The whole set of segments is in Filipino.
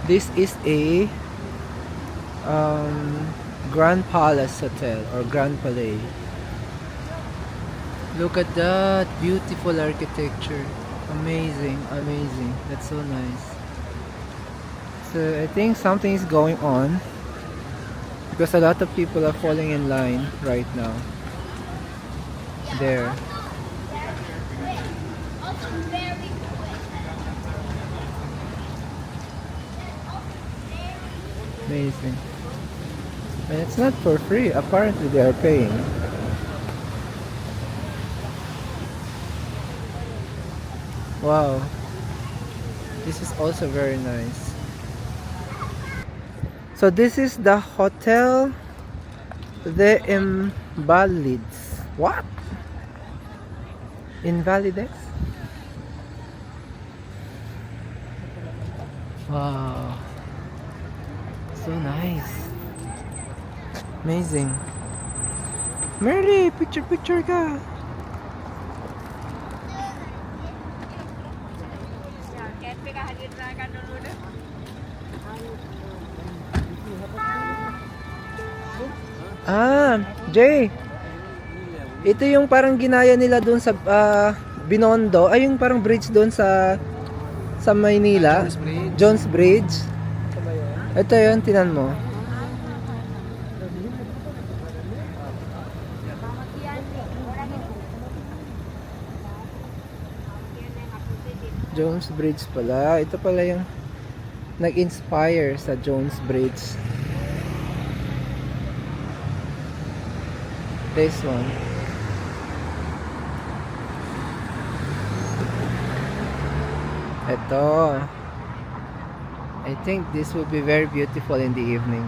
This is a Grand Palace Hotel or Grand Palais. Look at that beautiful architecture. Amazing, amazing. That's so nice. So I think something is going on because a lot of people are falling in line right now. There. Amazing. And it's not for free. Apparently they are paying. Wow. This is also very nice. So this is the Hotel The Invalids. What? Invalides? Wow. So nice. Amazing. Mary, picture ka. Ah, Jay. Ito yung parang ginaya nila doon sa Binondo. Ay, yung parang bridge doon sa Maynila. Jones Bridge. Ito yun, tinan mo. Jones Bridge pala. Ito pala yung nag-inspire sa Jones Bridge. This one. Ito. I think this will be very beautiful in the evening.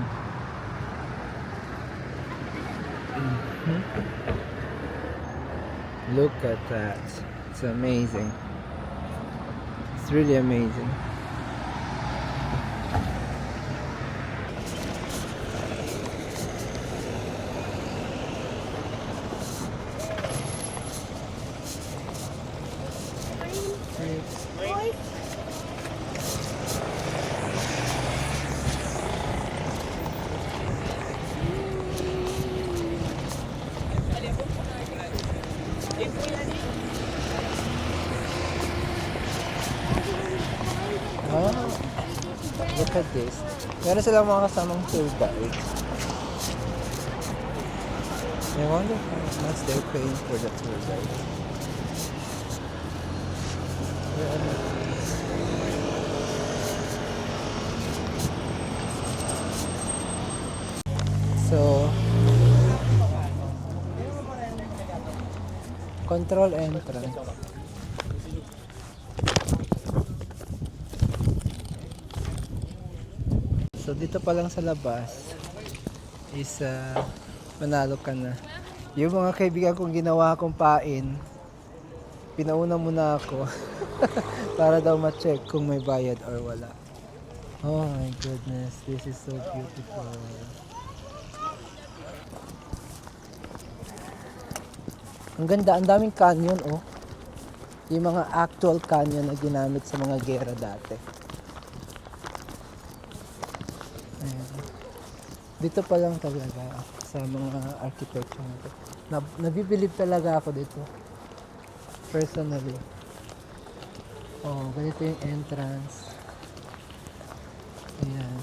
Look at that. It's amazing. It's really amazing. Oh, look at this. Meron silang mga kasamang tour guide. I wonder how much they're paying for the tour guide. So, control entrance. So dito pa lang sa labas is manalo ka na. Yung mga kaibigan kong ginawa akong pain, pinauna muna ako para daw ma-check kung may bayad or wala. Oh my goodness, this is so beautiful. Ang ganda, ang daming canyon oh. Yung mga actual canyon na ginamit sa mga gera dati. Ayan. Dito pa lang talaga sa mga architecture nito. Nabibilib talaga ako dito. Personally. Oh, ganito yung entrance. Ayan.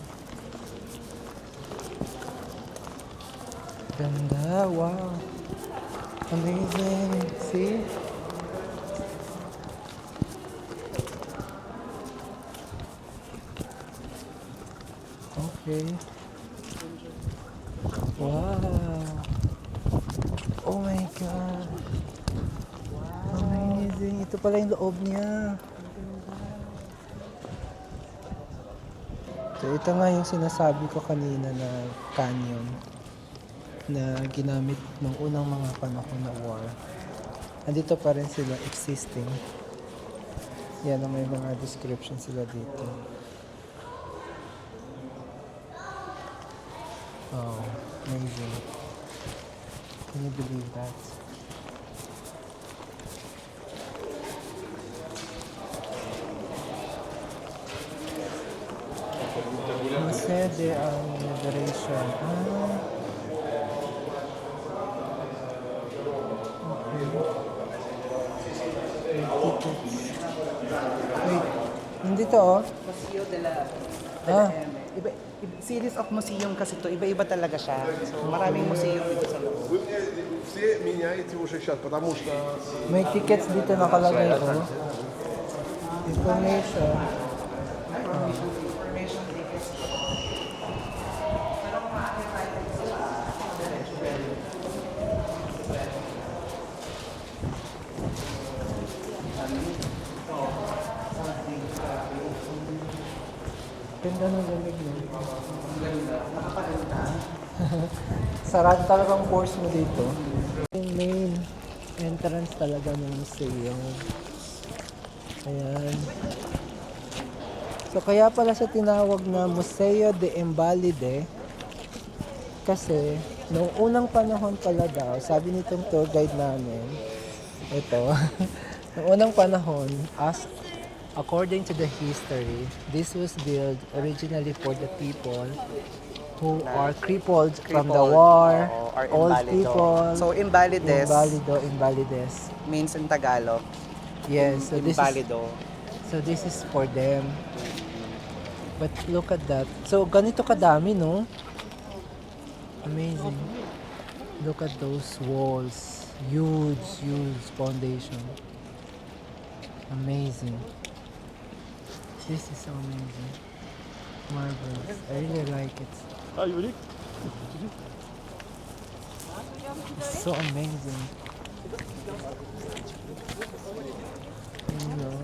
Ganda, wow. Amazing. See? Okay. Wow. Oh my God. Amazing. Ito pala yung loob niya. So ito nga yung sinasabi ko kanina na canyon na ginamit ng unang mga panahon na war. Andito pa rin sila existing. Yan ang may mga description sila dito. Oh, amazing. Can you believe that? Sede ang Liberation. Okay. May tickets. Wait, hindi to oh. Museo de la Ah, series of museum kasi to, iba-iba talaga siya. So maraming museum dito sa loob. Вы мне все меняете уже сейчас, потому что may tickets dito nakalagay oh. Information. Information tickets. Ganda ng lamig no? Sarado talagang course mo dito. Yung main entrance talaga ng museum. Ayan. So kaya pala siya tinawag na Museo de Embalide kasi noong unang panahon pala daw, sabi nitong tour guide namin, ito, noong unang panahon, according to the history, this was built originally for the people who are crippled from the war, or old invalido. people, So invalides invalides. means in Tagalog, Yes, so invalido. this is for them. But look at that. So ganito kadami, no? Amazing. Look at those walls. Huge foundation. Amazing. This is so amazing. Marvelous. I really like it. It's so amazing. You know.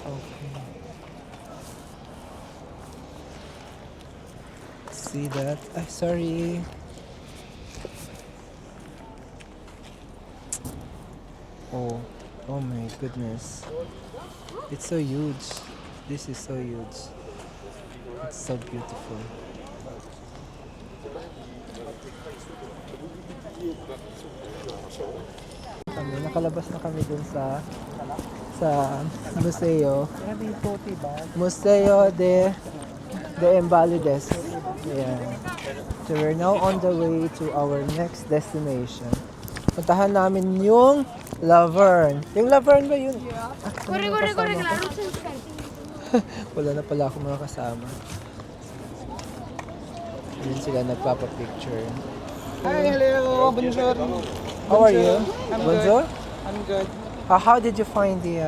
Okay. See that? Sorry. Oh my goodness. It's so huge. This is so huge. It's so beautiful. Nakalabas na kami dun sa museo. Museo de Embalides. Ayan. So we're now on the way to our next destination. Puntahan namin yung Laverne. Yung Laverne ba yun? Corre, claro. Wala na pala akong mga kasama. Yun sila nagpapapicture. Hi, hello, bonjour. How are you? I'm Bonjour? I'm good. How did you find the...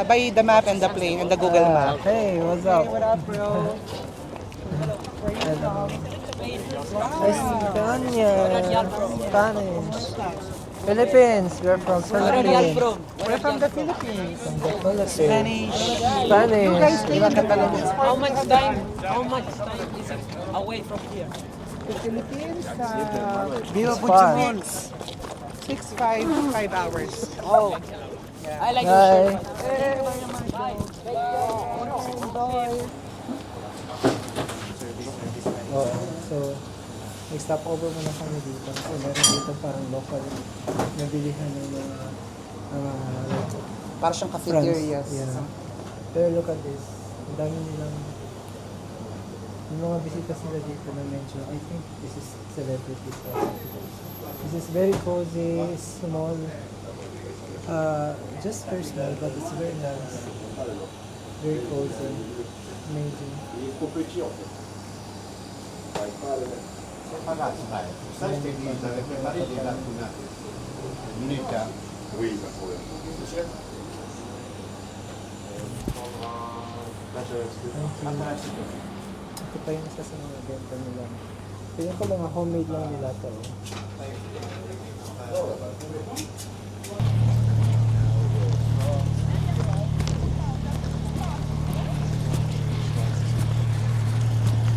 By the map and the plane and the Google Map. Hey, what's up? Hey, what up, bro? España. Spanish. Philippines. We're from Philippines. We're from the Philippines. From the Philippines. Spanish. Spanish. You guys stay in the Philippines. How much time is it away from here? The Philippines, It's far. 5 hours. Oh, I like Hi. Oh, so nag-stop over muna kami dito kasi meron dito parang local na bilihan ng mga Para siyang France. cafeterias. Yeah. Pero look at this. Ang dami nilang yung mga visitas nila dito na medyo, I think this is celebrities. This is very cozy, small. Just very small, but it's very nice. Very cozy. Amazing. Ito pa yung isa sa mga benta nila. Tingnan ko mga homemade lang nila to.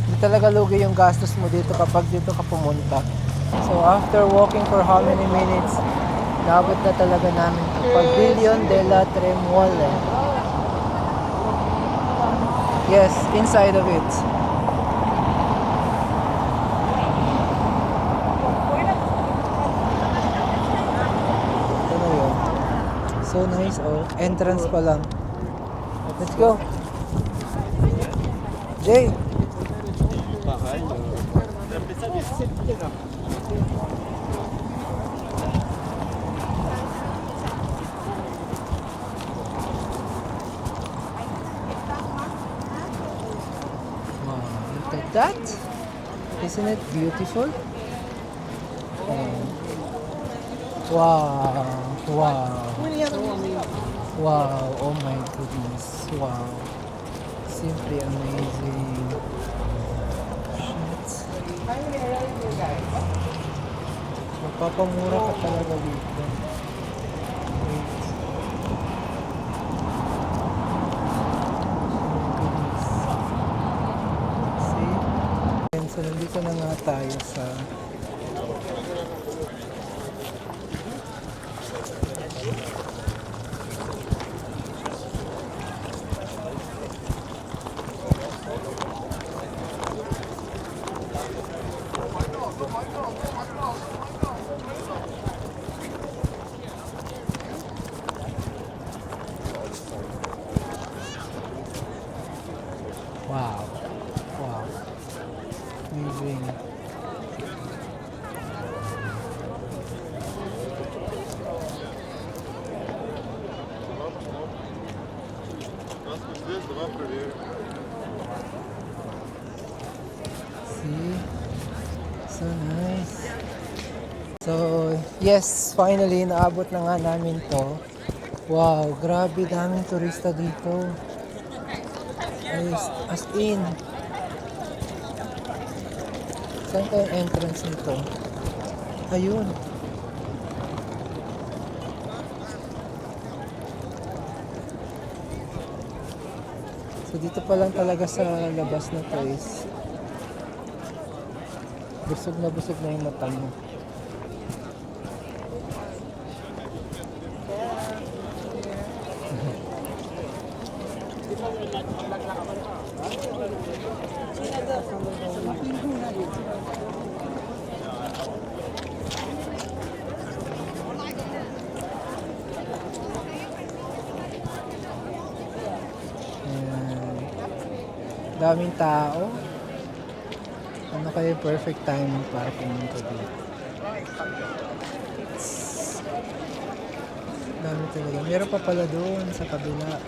Hindi talaga lugi yung gastos mo dito kapag dito ka pumunta. So after walking for how many minutes, naabot na talaga namin ang Pavilion de la Tremuole. Yes, inside of it. Ito na yun. So nice, oh. Entrance pa lang. Let's go. Jay! Wow, look at that! Isn't it beautiful? Oh. Wow! Wow! Wow! Oh my goodness! Wow! Simply amazing! Shit! Mapapamura ka talaga dito. Wait. See? And so, nandito na nga tayo sa wow. Wow. Amazing. See? So nice. So, yes, finally, naabot na nga namin to. Wow, grabe, daming turista dito. As in. Saan kayo entrance nito? Ayun. So dito pa lang talaga sa labas na to is busog na yung mata mo. Daming tao. Ano kaya yung perfect timing para pumunta dito? Dami talaga. Meron pa pala doon sa kabila.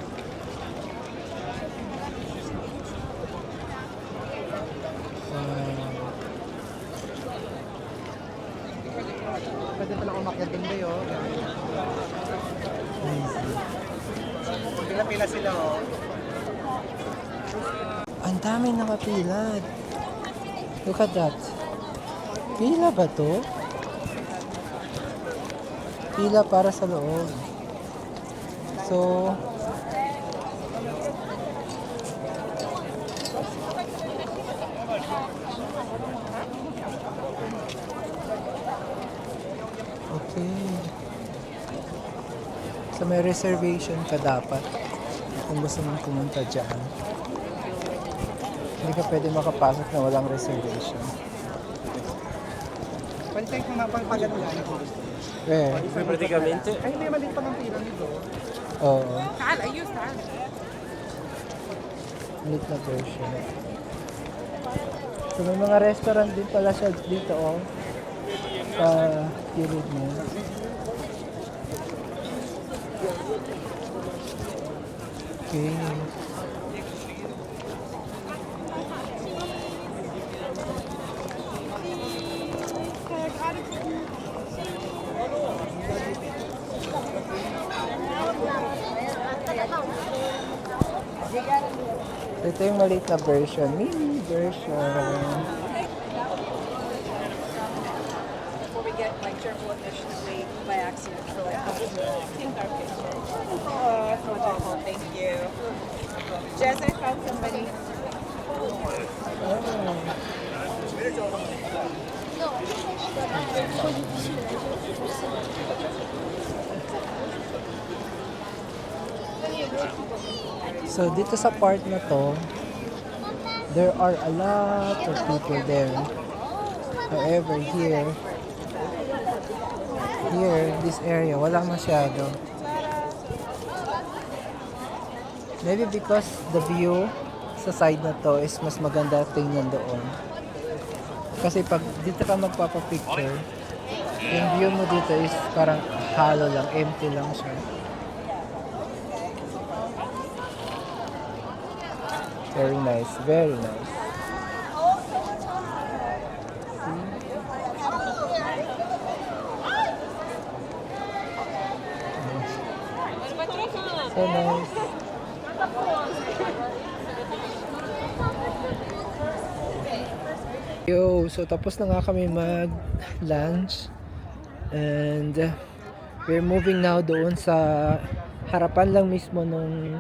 Pwede pala umakyat din kayo. Amazing. Pila-pila sila oh. Ang daming nakapila. Look at that. Pila ba to? Pila para sa loob. So, okay. So, may reservation ka dapat kung gusto mong pumunta dyan. Hindi ka pwede makapasok na walang reservation. Pwede tayo kung napagpagano lang. Eh, Praticamente. Ay, may maliit pa ng pila nito. oo. تعال ايوه تعال Lit na version. So, may mga restaurant din pala siya dito, oh. Sa kilid mo. Okay. Ito yung maliit na version. Mini version. Before we get like careful efficiently by accident for like take our picture. Oh, that's wonderful. Thank you. Jess, I found somebody. So, dito sa part na to, there are a lot of people there. However, here, this area, wala masyado. Maybe because the view sa side na to is mas maganda tingnan doon. Kasi pag dito ka magpapapicture, yung view mo dito is parang hollow lang, empty lang siya. Very nice, very nice. So nice. Yo, so tapos na nga kami mag-lunch and we're moving now doon sa harapan lang mismo nung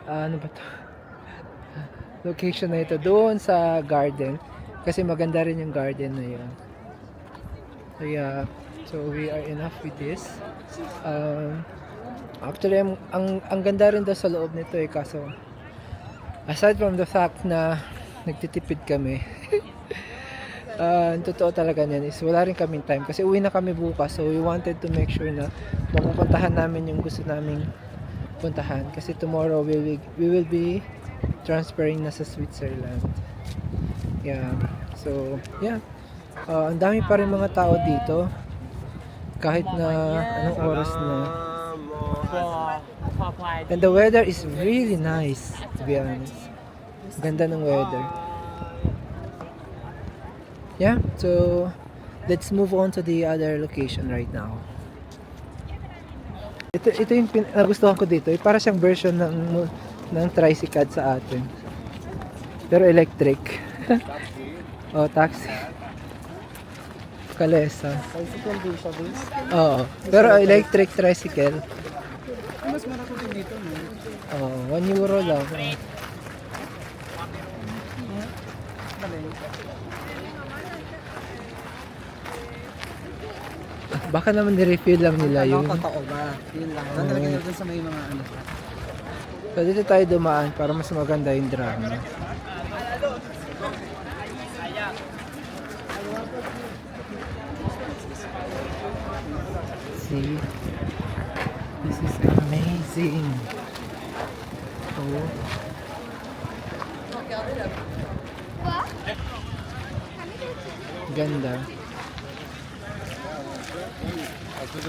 ano ba to? Location na ito doon sa garden kasi maganda rin yung garden na yun. So yeah, so we are enough with this. Actually, ang ganda rin daw sa loob nito eh, kaso aside from the fact na nagtitipid kami, ang totoo talaga niyan is wala rin kaming time kasi uwi na kami bukas, so we wanted to make sure na mapupuntahan namin yung gusto naming puntahan kasi tomorrow we will be transferring na sa Switzerland. Yeah, so yeah, ang dami pa rin mga tao dito kahit na anong oras na. And the weather is really nice, to be honest. Ganda ng weather. Yeah, so let's move on to the other location right now. Ito yung nagustuhan ko dito. Para siyang version ng tricycle sa atin. Pero electric. Oh, taxi. Kalesa. Tricycle din siya, base. Oo. Pero electric tricycle. Mas marami din dito, no? Oh, €1 lang. Baka naman ni-refill lang nila yung... Totoo ba? Yun lang. Nandalagay na dun sa may mga ano. So dito tayo dumaan para mas maganda yung drama. See? This is amazing. Oh. Ganda.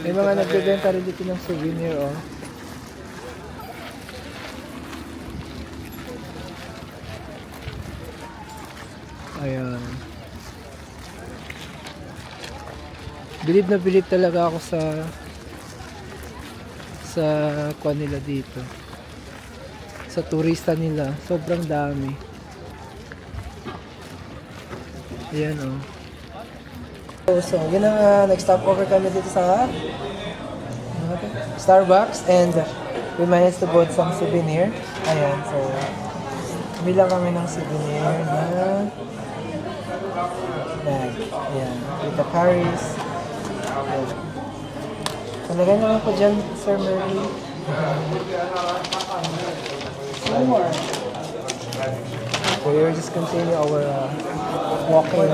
May mga nagbebenta rin dito ng souvenir, oh. Ayan. Bilib na bilib talaga ako sa kwan nila dito. Sa turista nila. Sobrang dami. Ayan, oh. So, yun ang next stopover kami dito sa Starbucks and we managed to bought some souvenir. Ayan, so bilang kami ng souvenir na bag. Ayan, with the Paris. Ayan. Talagay naman po dyan, Sir Merly. More. So we'll just continue our walking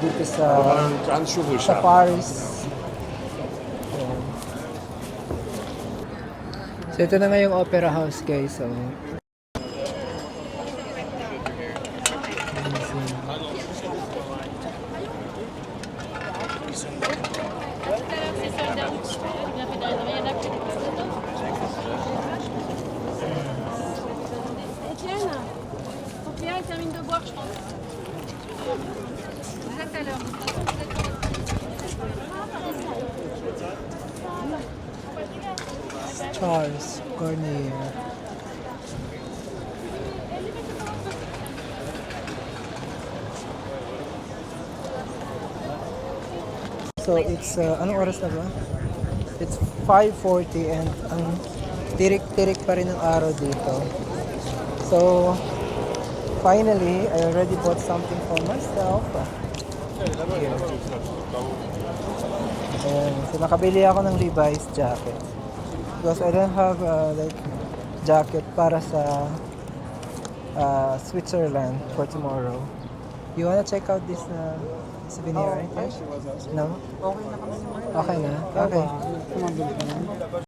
dito sa Paris. Ayan. So ito na nga yung Opera House, guys. So Etienne, ton client il termine de boire, je pense. Vous êtes à l'heure. Charles Cornier. So it's anong oras na ba? It's 5:40 and ang tirik-tirik pa rin ng araw dito. So finally, I already bought something for myself. Here. Ayan. So nakabili ako ng Levi's jacket. Because I don't have like jacket para sa Switzerland for tomorrow. You wanna check out this souvenir right there? No? Okay na kami. Okay na? Okay. Kumabili ka na.